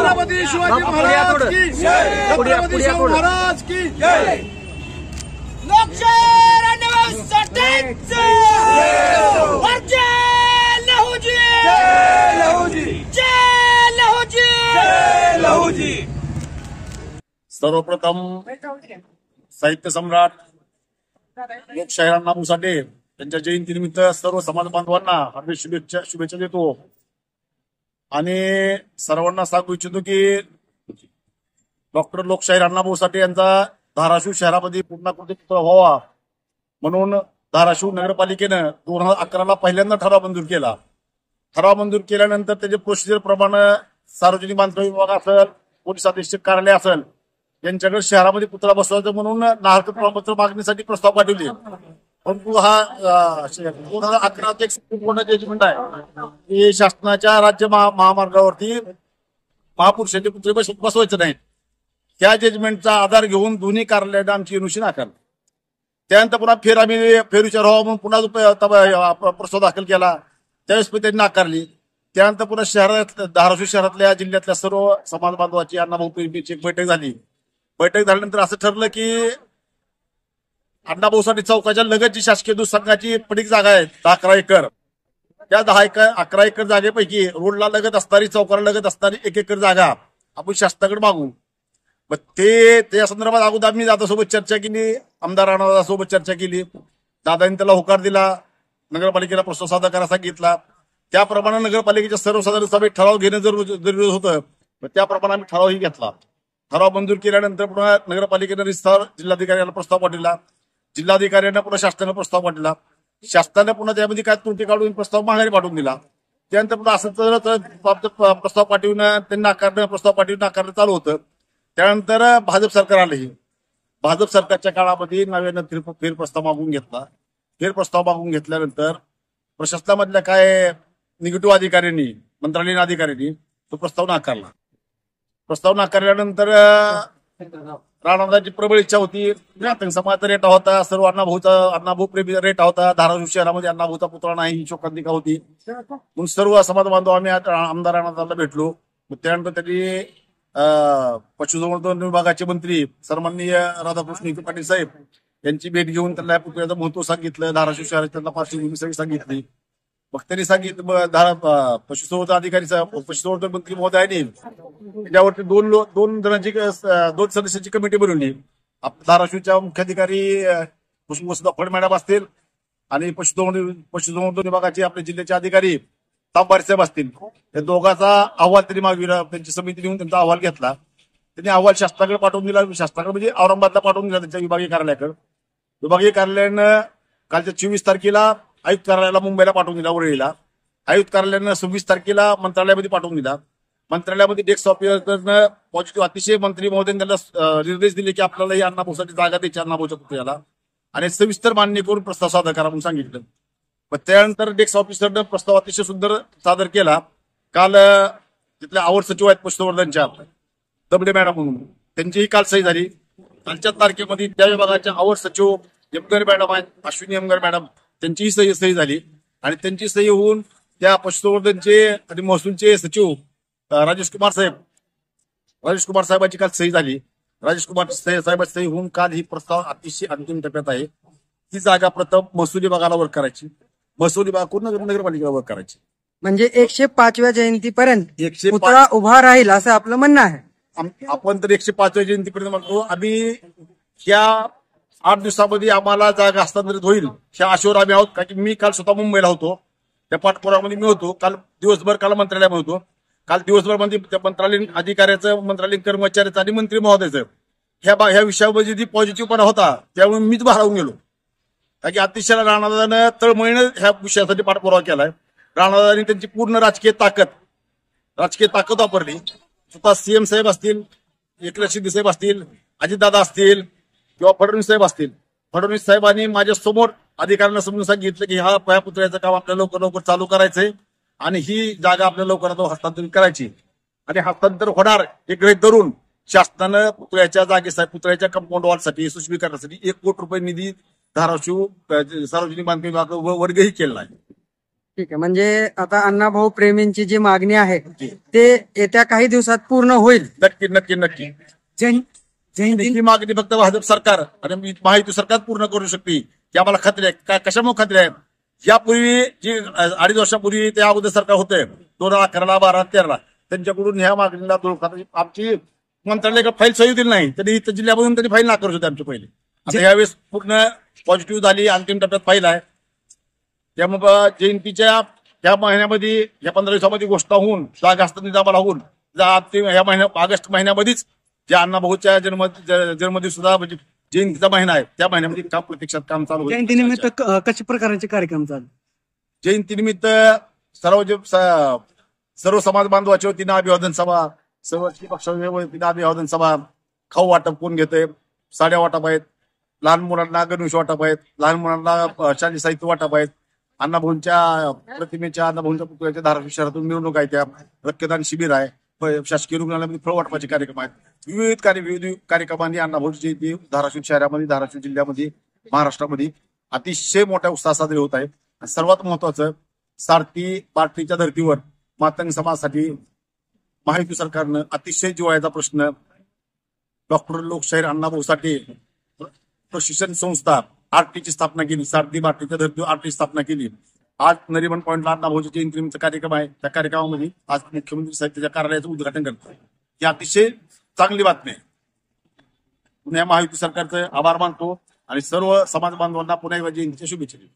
छत्रपती शिवाजी महाराज की जय, छत्रपती शिवाजी महाराज की जय। सर्वप्रथम साहित्य सम्राट लोकशाहीर अण्णाभाऊ साठे यांच्या जयंतीनिमित्त सर्व समाज बांधवांना हार्दिक शुभेच्छा देतो आणि सर्वांना सांगू इच्छितो की डॉक्टर लोकशाहीर अण्णाभाऊ साठे यांचा धाराशिव शहरामध्ये पूर्णाकृती पुतळा व्हावा म्हणून धाराशिव नगरपालिकेनं 2011ला पहिल्यांदा ठराव मंजूर केला। ठराव मंजूर केल्यानंतर त्याचे प्रोसिजर प्रमाणे सार्वजनिक बांधकाम विभाग असेल, पोलीस अधीक्षक कार्यालय असेल यांच्याकडे शहरामध्ये पुतळा बसवायचा म्हणून नाहक प्रमाणपत्र मागणीसाठी प्रस्ताव पाठवले। परंतु हा 2011 एक सुप्रीम कोर्टाचा जजमेंट आहे की शासनाच्या राज्य महामार्गावरती महापुरुषांचे पुतळे बसवायचे नाहीत। त्या जजमेंटचा आधार घेऊन दोन्ही कार्यालयाने आमची एनओसी नाकारली। त्यानंतर पुन्हा फेरविचार व्हावा म्हणून पुन्हा प्रस्ताव दाखल केला, त्यावेळेस त्यांनी नाकारली। त्यानंतर पुन्हा धाराशिव शहरातल्या जिल्ह्यातल्या सर्व समाज बांधवाची अण्णाभाऊ प्रेमीची एक बैठक झाली। बैठक झाल्यानंतर असं ठरलं की अण्णाभाऊ साठे चौकाच्या लगतची शासकीय दूध संघाची पडीक जागा आहे 11 एकर। त्या 11 एकर जागेपैकी रोडला लगत असणारी, चौकाला लगत असणारी 1 एकर जागा आपण शासनाकडे मागू। मग त्या संदर्भात अगोदर आम्ही दादासोबत चर्चा केली, आमदार राणादासोबत चर्चा केली। दादांनी त्याला होकार दिला, नगरपालिकेला प्रस्ताव सादर करायला सांगितला। त्याप्रमाणे नगरपालिकेच्या सर्वसाधारण सभेत ठराव घेणं जरुरी होतं, त्याप्रमाणे आम्ही ठरावही घेतला। ठराव मंजूर केल्यानंतर पुन्हा नगरपालिकेने रिस्तार जिल्हाधिकाऱ्याला प्रस्ताव पाठवला, जिल्हाधिकाऱ्यांना पुन्हा शासनाने प्रस्ताव पाठवला, शासनाने पुन्हा त्यामध्ये काय त्रुटी काढून प्रस्ताव माघारी पाठवून दिला। त्यानंतर पुन्हा असं प्रस्ताव पाठवून त्यांनी नाकारणं, प्रस्ताव पाठवून नाकारणं चालू होतं। त्यानंतर भाजप सरकार आले। भाजप सरकारच्या काळामध्ये नव्यानं फेरप्रस्ताव मागून घेतला। फेरप्रस्ताव मागून घेतल्यानंतर प्रशासनामधल्या काय निगेटिव्ह अधिकाऱ्यांनी, मंत्रालयीन अधिकाऱ्यांनी तो प्रस्ताव नाकारला। प्रस्ताव नाकारल्यानंतर राणादाची प्रबळ इच्छा होती, समाजाचा रेटा होता, सर्व अण्णाभाऊ प्रेमी रेटा होता, धाराशिव शहरामध्ये अण्णाभाऊचा पुतळा नाही ही शोकांतिका होती। म्हणून सर्व समाज बांधव आम्ही आमदार राणादाला भेटलो। त्यानंतर त्यांनी पशुसंवर्धन विभागाचे मंत्री सन्माननीय राधाकृष्ण विखे पाटील साहेब यांची भेट घेऊन त्यांना पुतळ्याचं महत्व सांगितलं, धाराशिव शहरात त्यांना पार्श्वभूमी सगळी सांगितली। मग त्यांनी सांगितलं पशुसंवर्धन मंत्री महोदयांनी त्याच्यावरती दोन सदस्यांची कमिटी बनवली। धाराशिवच्या मुख्याधिकारी वसुधा फड मॅडम असतील आणि पशुसंवर्धन विभागाचे आपले जिल्ह्याचे अधिकारी तांबारे साहेब असतील, या दोघांचा अहवाल त्यांनी मागविला। त्यांची समिती घेऊन त्यांचा अहवाल घेतला, त्यांनी अहवाल शासनाकडे पाठवून दिला। शासनाकडे म्हणजे औरंगाबादला पाठवून दिला, त्यांच्या विभागीय कार्यालयाकडे। विभागीय कार्यालयानं कालच्या 24 तारखेला आयुक्त कार्यालयाला मुंबईला पाठवून दिला, वरळीला। आयुक्त कार्यालयानं 26 तारखेला मंत्रालयामध्ये पाठवून दिला। मंत्रालयामध्ये डेस्क ऑफिसरनं पॉझिटिव्ह अतिशय मंत्री महोदयांनी त्याला निर्देश दिले की आपल्याला ही अण्णाभाऊसाठी जागा द्यायची अण्णाभाऊच्या पुतळ्याला आणि सविस्तर मान्य करून प्रस्ताव सादर करा म्हणून सांगितलं। पण त्यानंतर डेस्क ऑफिसरनं प्रस्ताव अतिशय सुंदर सादर केला। काल तिथल्या आवड सचिव आहेत पशुसंवर्धनच्या दबडे मॅडम म्हणून, त्यांचीही काल सही झाली। कालच्या तारखेमध्ये त्या विभागाच्या आवड सचिव यमगर मॅडम आहेत, अश्विनी यमगर मॅडम, त्यांचीही सही झाली आणि त्यांची सही होऊन त्या पशुसंवर्धनचे आणि महसूलचे सचिव राजेश कुमार साहेबांची काल सही झाली। राजेश कुमार साहेबांची सही होऊन काल ही प्रस्ताव अतिशय अंतिम टप्प्यात आहे। ही जागा प्रथम महसूल विभागाला वर्क करायची, महसूल विभागाकडून नगरपालिकेला वर्क करायची। म्हणजे 105व्या जयंतीपर्यंत पुतळा उभा राहील असं आपलं म्हणणं आहे। आपण तर 105व्या जयंतीपर्यंत म्हणतो। आम्ही या 8 दिवसामध्ये आम्हाला जागा हस्तांतरित होईल ह्या आशेवर आम्ही आहोत, कारण की मी काल स्वतः मुंबईला होतो, त्या पाठपुरामध्ये मी होतो। काल मंत्रालयामध्ये होतो। काल दिवसभर मध्ये त्या मंत्रालयीन अधिकाऱ्याचं, मंत्रालयीन कर्मचाऱ्याचं आणि मंत्री महोदयाचं ह्या विषयामध्ये जी पॉझिटिव्हपणा होता त्यामुळे मीच भारावून गेलो, कारण की अतिशय राणादादानं तळमळीनं ह्या विषयासाठी पाठपुरावा केलाय। राणादादांनी त्यांची पूर्ण राजकीय ताकद वापरली। स्वतः सीएम साहेब असतील, एकनाथ शिंदे साहेब असतील, अजितदादा असतील किंवा फडणवीस साहेब असतील, फडणवीस साहेबांनी माझ्या समोर अधिकाऱ्यांना समजून सांगितलं की हा पुतळ्याचं काम आपल्याला लवकर चालू करायचंय आणि ही जागा आपल्याला लवकरात हस्तांतरित करायची आणि हस्तांतर होणार हे गृहीत धरून शासनानं पुतळ्याच्या जागेसाठी, पुतळ्याच्या कंपाऊंड वॉलसाठी, यशस्वी करण्यासाठी 1 कोटी रुपये निधी धाराशिव सार्वजनिक बांधकाम विभाग वर्गही केला आहे। ठीक आहे, म्हणजे आता अण्णाभाऊ प्रेमींची जी मागणी आहे ते येत्या काही दिवसात पूर्ण होईल. नक्की नक्की नक्की. ही मागणी फक्त भाजप सरकार आणि महायुती सरकार पूर्ण करू शकते की आम्हाला खात्री आहे. कशामुळे खात्री आहे? यापूर्वी जी 2.5 वर्षापूर्वी त्या अगोदर सरकार होते 2011, 12, 13 त्यांच्याकडून ह्या मागणीला आमची मंत्रालय फाईल सही दिली नाही. त्यांनी इथं जिल्ह्यामधून त्यांनी फाईल नाकारत होते आमची पहिली. आता यावेळेस पूर्ण पॉझिटिव्ह झाली, अंतिम टप्प्यात फाईल आहे. त्यामुळे जयंतीच्या या महिन्यामध्ये या 15 दिवसामध्ये घोषणा होऊन जागा हस्तांतरित होऊन या ऑगस्ट महिन्यामध्येच ज्या अण्णाभाऊच्या जन्मदिवसाचा म्हणजे जयंतीचा महिना आहे त्या महिन्यामध्ये काम प्रत्यक्षात काम चालू होईल. जयंतीनिमित्त कशा प्रकारचे कार्यक्रम चालू? जयंतीनिमित्त सर्व समाज बांधवाच्या वतीनं अभिवादन सभा, सर्व पक्षाच्या वतीनं अभिवादन सभा, खाऊ वाटप कोण घेतंय, साड्या वाटप आहेत, लहान मुलांना गणवेश वाटप आहेत, लहान मुलांना शालेय साहित्य वाटप आहेत, अण्णाभाऊंच्या प्रतिमेच्या अण्णाभाऊंच्या पुतळ्याच्या धाराशिव शहरातून मिरवणूक आहे, त्या रक्तदान शिबिर आहे, शासकीय रुग्णालयामध्ये फळ वाटपाचे कार्यक्रम आहेत. विविध कार्यक्रमांनी अण्णाभाऊची जयंती धाराशिव शहरामध्ये, धाराशिव जिल्ह्यामध्ये, महाराष्ट्रामध्ये अतिशय मोठ्या उत्साहात साजरी होत आहे. सर्वात महत्वाचं, सारथी पार्टीच्या धर्तीवर मातंग समाजासाठी महायुती सरकारनं अतिशय जिव्हाळ्याचा प्रश्न डॉक्टर लोकशाहीर अण्णाभाऊ साठे प्रशिक्षण संस्था आरटीची स्थापना केली. सारथी पार्टीच्या धर्तीवर आरटी स्थापना केली. आज नरिमन पॉइंटला अण्णाभाऊच्या जयंतीनिमित्त कार्यक्रम आहे. त्या कार्यक्रमामध्ये आज मुख्यमंत्री साहेब त्याच्या कार्यालयाचं उद्घाटन करतात. ही अतिशय चांगली बातमी आहे. पुन्हा महायुती सरकारचे आभार मानतो आणि सर्व समाज बांधवांना पुन्हा एकदा जयंतीच्या शुभेच्छा देतो.